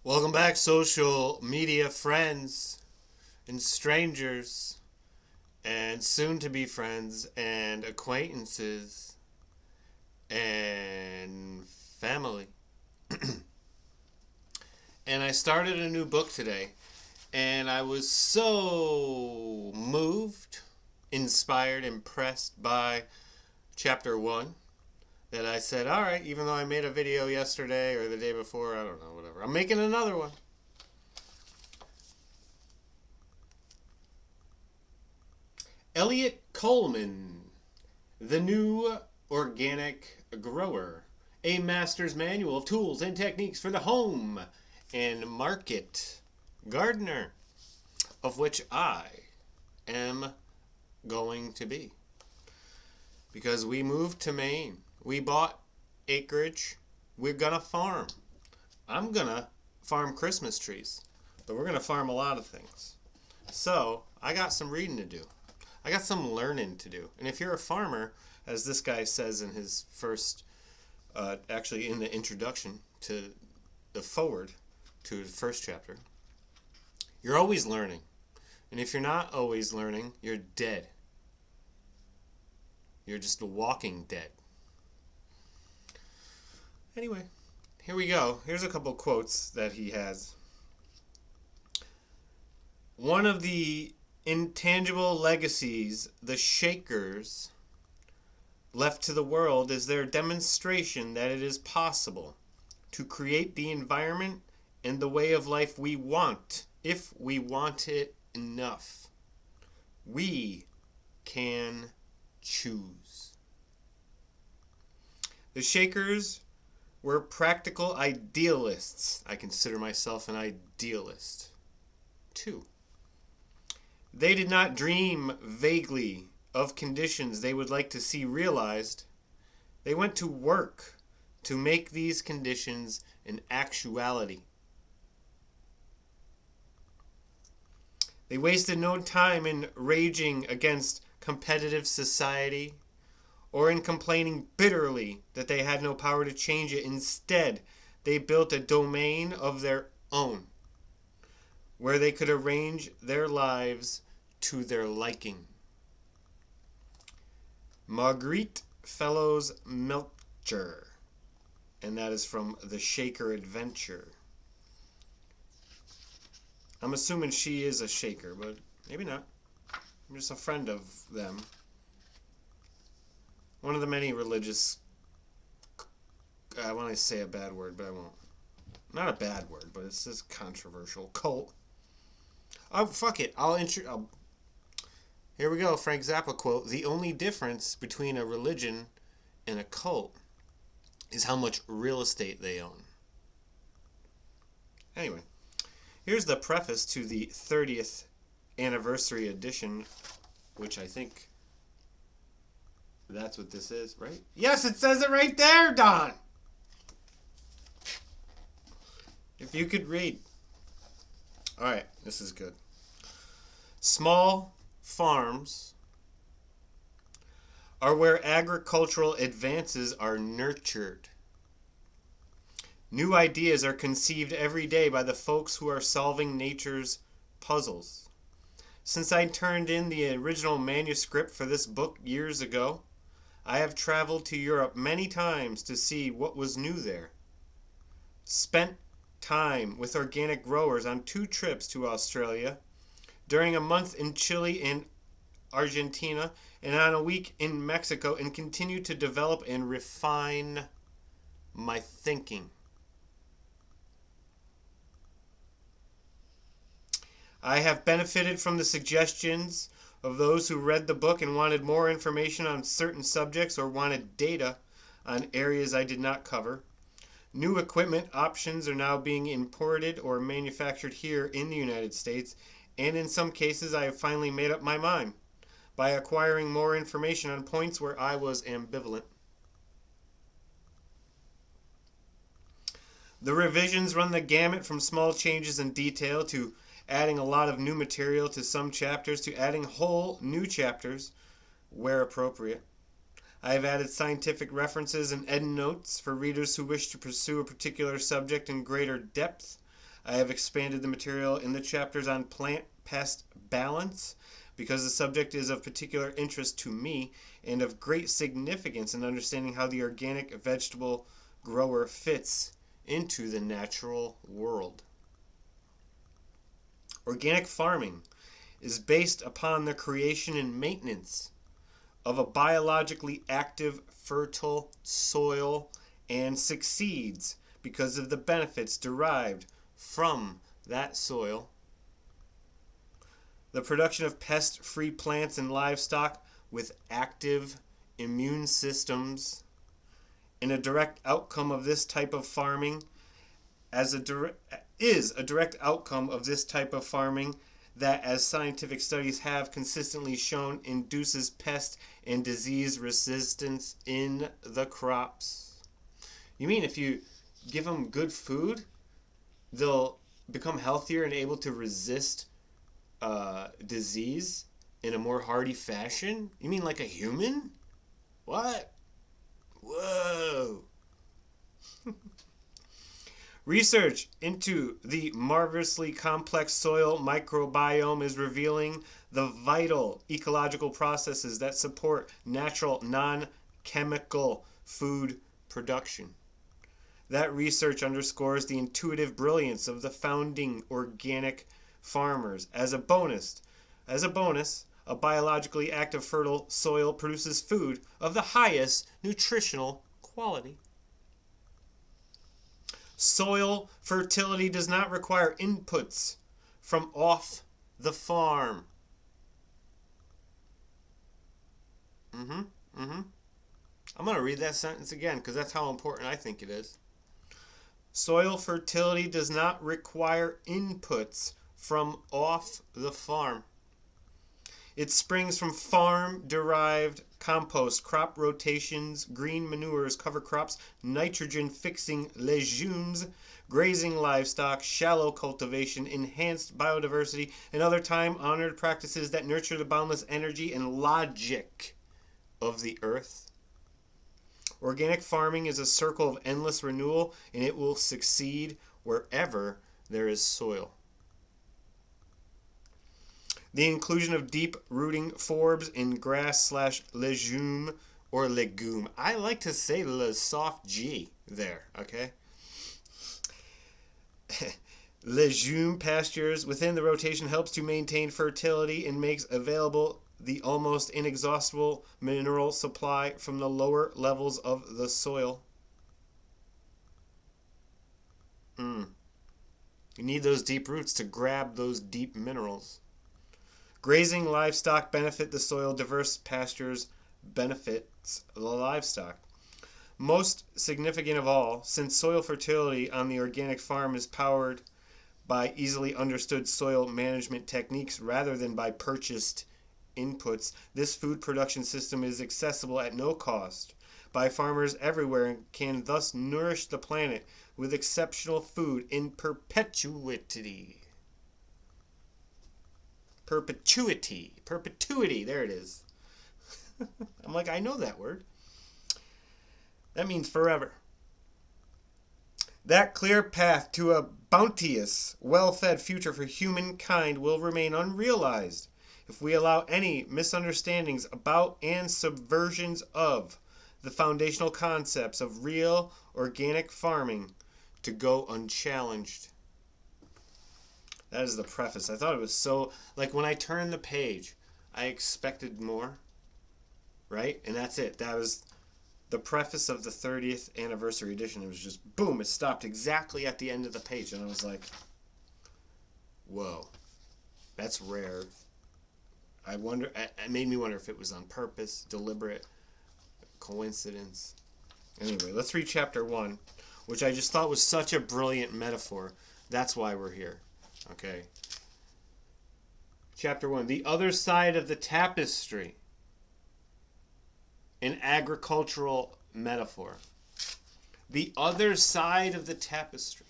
Welcome back, social media friends and strangers and soon to be friends and acquaintances and family. And I started a new book today, and I was so moved, inspired, impressed by chapter 1 that I said, all right, even though I made a video yesterday or the day before, I don't know, whatever, I'm making another one. Eliot Coleman, The New Organic Grower, a master's manual of tools and techniques for the home and market gardener, of which I am going to be. Because we moved to Maine. We bought acreage. We're going to farm. I'm going to farm Christmas trees. But we're going to farm a lot of things. So, I got some reading to do. I got some learning to do. And if you're a farmer, as this guy says in his first, actually in the introduction to the forward to the first chapter, you're always learning. And if you're not always learning, you're dead. You're just a walking dead. Anyway, here we go. Here's a couple quotes that he has. One of the intangible legacies the Shakers left to the world is their demonstration that it is possible to create the environment and the way of life we want, if we want it enough. We can choose. The Shakers were practical idealists. I consider myself an idealist, too. They did not dream vaguely of conditions they would like to see realized. They went to work to make these conditions an actuality. They wasted no time in raging against competitive society or in complaining bitterly that they had no power to change it. Instead, they built a domain of their own where they could arrange their lives to their liking. Marguerite Fellows Melcher, and that is from The Shaker Adventure. I'm assuming she is a Shaker, but maybe not. I'm just a friend of them. One of the many religious, I want to say a bad word, but I won't. Not a bad word, but it's just controversial. Cult. Oh, fuck it. Here we go, Frank Zappa quote. The only difference between a religion and a cult is how much real estate they own. Anyway, here's the preface to the 30th anniversary edition, which I think that's what this is, right? Yes, it says it right there, Don! If you could read. Alright, this is good. Small farms are where agricultural advances are nurtured. New ideas are conceived every day by the folks who are solving nature's puzzles. Since I turned in the original manuscript for this book years ago, I have traveled to Europe many times to see what was new there. Spent time with organic growers on 2 trips to Australia, during a month in Chile and Argentina, and on a week in Mexico, and continue to develop and refine my thinking. I have benefited from the suggestions of those who read the book and wanted more information on certain subjects or wanted data on areas I did not cover. New equipment options are now being imported or manufactured here in the United States, and in some cases I have finally made up my mind by acquiring more information on points where I was ambivalent. The revisions run the gamut from small changes in detail to adding a lot of new material to some chapters to adding whole new chapters where appropriate. I have added scientific references and endnotes for readers who wish to pursue a particular subject in greater depth. I have expanded the material in the chapters on plant-pest balance because the subject is of particular interest to me and of great significance in understanding how the organic vegetable grower fits into the natural world. Organic farming is based upon the creation and maintenance of a biologically active, fertile soil and succeeds because of the benefits derived from that soil. The production of pest-free plants and livestock with active immune systems and a direct outcome of this type of farming is a direct outcome of this type of farming that, as scientific studies have consistently shown, induces pest and disease resistance in the crops. You mean if you give them good food, they'll become healthier and able to resist disease in a more hardy fashion? You mean like a human? What? Whoa. Research into the marvelously complex soil microbiome is revealing the vital ecological processes that support natural, non-chemical food production. That research underscores the intuitive brilliance of the founding organic farmers. As a bonus, a biologically active fertile soil produces food of the highest nutritional quality. Soil fertility does not require inputs from off the farm. I'm going to read that sentence again because that's how important I think it is. Soil fertility does not require inputs from off the farm. It springs from farm-derived compost, crop rotations, green manures, cover crops, nitrogen-fixing legumes, grazing livestock, shallow cultivation, enhanced biodiversity, and other time-honored practices that nurture the boundless energy and logic of the earth. Organic farming is a circle of endless renewal, and it will succeed wherever there is soil. The inclusion of deep-rooting forbs in grass/legume or legume. I like to say the soft G there, okay? Legume pastures within the rotation helps to maintain fertility and makes available the almost inexhaustible mineral supply from the lower levels of the soil. You need those deep roots to grab those deep minerals. Grazing livestock benefit the soil. Diverse pastures benefits the livestock. Most significant of all, since soil fertility on the organic farm is powered by easily understood soil management techniques rather than by purchased inputs, this food production system is accessible at no cost by farmers everywhere and can thus nourish the planet with exceptional food in perpetuity. Perpetuity, there it is. I'm like, I know that word. That means forever. That clear path to a bounteous, well-fed future for humankind will remain unrealized if we allow any misunderstandings about and subversions of the foundational concepts of real organic farming to go unchallenged. That is the preface. I thought it was so, like when I turned the page, I expected more, right? And that's it. That was the preface of the 30th anniversary edition. It was just, boom, it stopped exactly at the end of the page. And I was like, whoa, that's rare. It made me wonder if it was on purpose, deliberate, coincidence. Anyway, let's read chapter 1, which I just thought was such a brilliant metaphor. That's why we're here. Okay. Chapter 1. The other side of the tapestry. An agricultural metaphor. The other side of the tapestry.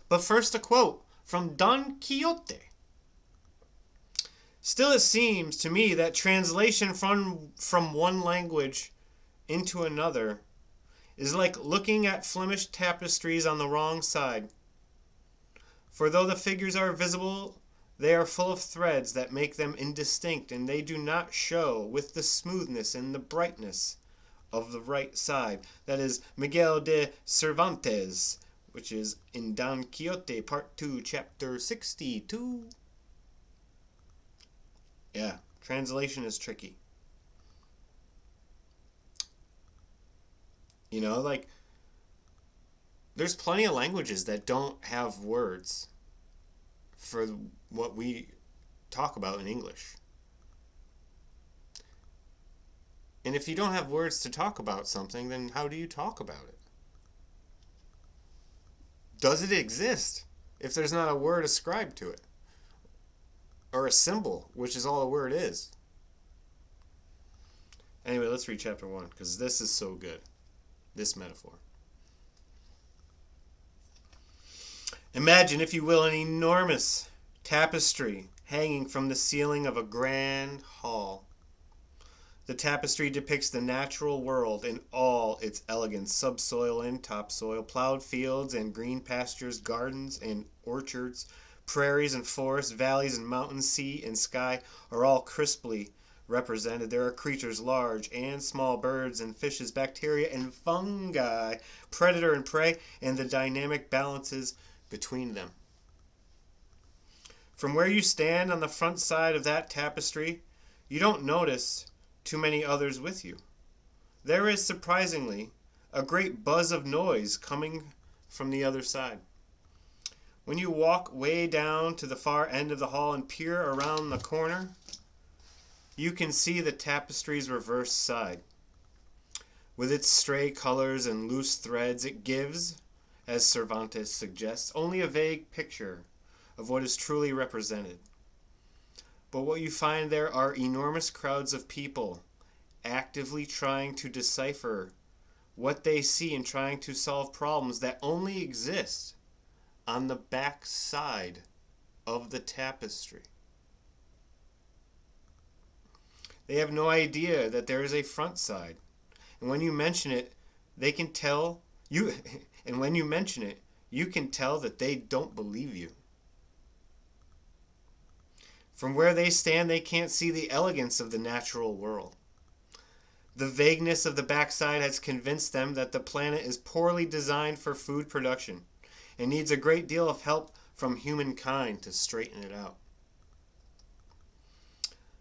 But first a quote from Don Quixote. Still it seems to me that translation from one language into another is like looking at Flemish tapestries on the wrong side. For though the figures are visible, they are full of threads that make them indistinct, and they do not show with the smoothness and the brightness of the right side. That is Miguel de Cervantes, which is in Don Quixote, Part 2, Chapter 62. Yeah, translation is tricky. You know, like, there's plenty of languages that don't have words for what we talk about in English. And if you don't have words to talk about something, then how do you talk about it? Does it exist if there's not a word ascribed to it? Or a symbol, which is all a word is? Anyway, let's read chapter 1, because this is so good. This metaphor. Imagine, if you will, an enormous tapestry hanging from the ceiling of a grand hall. The tapestry depicts the natural world in all its elegance, subsoil and topsoil, plowed fields and green pastures, gardens and orchards, prairies and forests, valleys and mountains, sea and sky are all crisply represented. There are creatures large and small, birds and fishes, bacteria and fungi, predator and prey, and the dynamic balances between them. From where you stand on the front side of that tapestry, you don't notice too many others with you. There is, surprisingly, a great buzz of noise coming from the other side. When you walk way down to the far end of the hall and peer around the corner, you can see the tapestry's reverse side. With its stray colors and loose threads, it gives, as Cervantes suggests, only a vague picture of what is truly represented. But what you find there are enormous crowds of people actively trying to decipher what they see and trying to solve problems that only exist on the back side of the tapestry. They have no idea that there is a front side. And when you mention it, they can tell you and when you mention it, you can tell that they don't believe you. From where they stand, they can't see the elegance of the natural world. The vagueness of the backside has convinced them that the planet is poorly designed for food production and needs a great deal of help from humankind to straighten it out.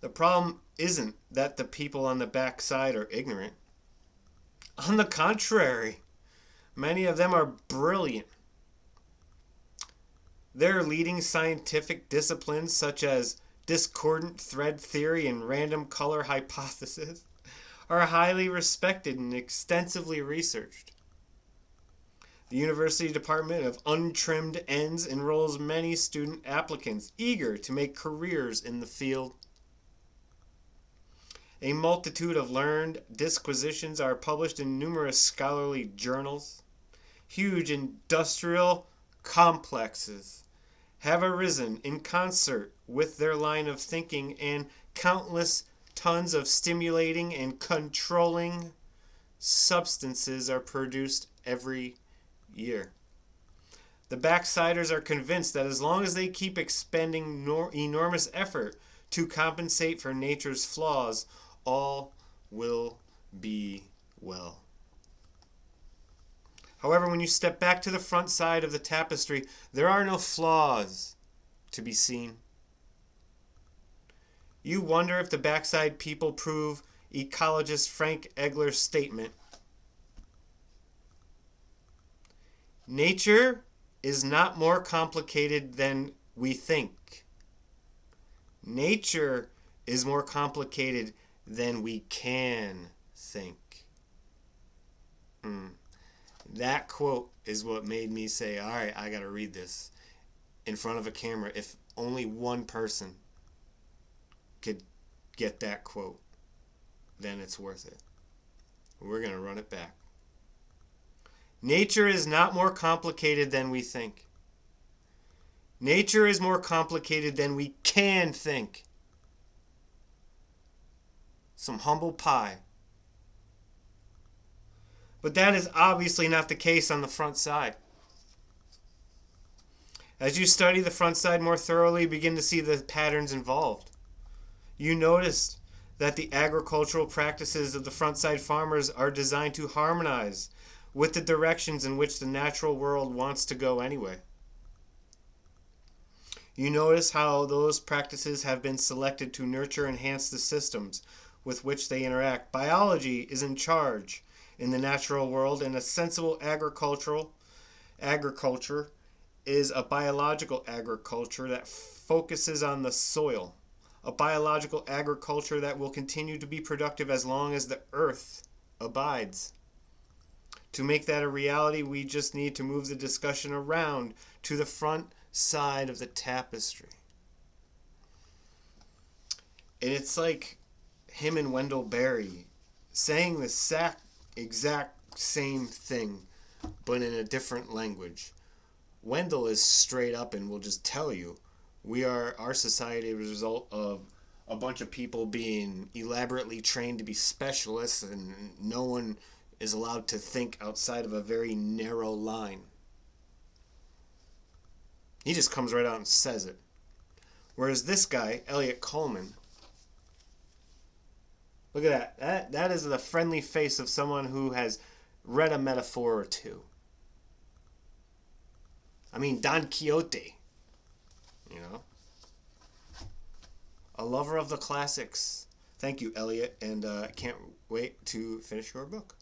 The problem isn't that the people on the backside are ignorant. On the contrary, many of them are brilliant. Their leading scientific disciplines, such as discordant thread theory and random color hypothesis, are highly respected and extensively researched. The University Department of Untrimmed Ends enrolls many student applicants eager to make careers in the field. A multitude of learned disquisitions are published in numerous scholarly journals. Huge industrial complexes have arisen in concert with their line of thinking, and countless tons of stimulating and controlling substances are produced every year. The backsiders are convinced that as long as they keep expending enormous effort to compensate for nature's flaws, all will be well. However, when you step back to the front side of the tapestry, there are no flaws to be seen. You wonder if the backside people prove ecologist Frank Egler's statement. Nature is not more complicated than we think. Nature is more complicated than we can think. That quote is what made me say, all right, I got to read this in front of a camera. If only one person could get that quote, then it's worth it. We're going to run it back. Nature is not more complicated than we think. Nature is more complicated than we can think. Some humble pie. But that is obviously not the case on the front side. As you study the front side more thoroughly, you begin to see the patterns involved. You notice that the agricultural practices of the front side farmers are designed to harmonize with the directions in which the natural world wants to go anyway. You notice how those practices have been selected to nurture and enhance the systems with which they interact. Biology is in charge in the natural world, and a sensible agriculture is a biological agriculture that focuses on the soil. A biological agriculture that will continue to be productive as long as the earth abides. To make that a reality, we just need to move the discussion around to the front side of the tapestry. And it's like him and Wendell Berry saying the exact same thing, but in a different language. Wendell is straight up and will just tell you, our society is a result of a bunch of people being elaborately trained to be specialists, and no one is allowed to think outside of a very narrow line. He just comes right out and says it. Whereas this guy, Eliot Coleman, look at that. That is the friendly face of someone who has read a metaphor or two. I mean, Don Quixote, you know. A lover of the classics. Thank you, Eliot, and I can't wait to finish your book.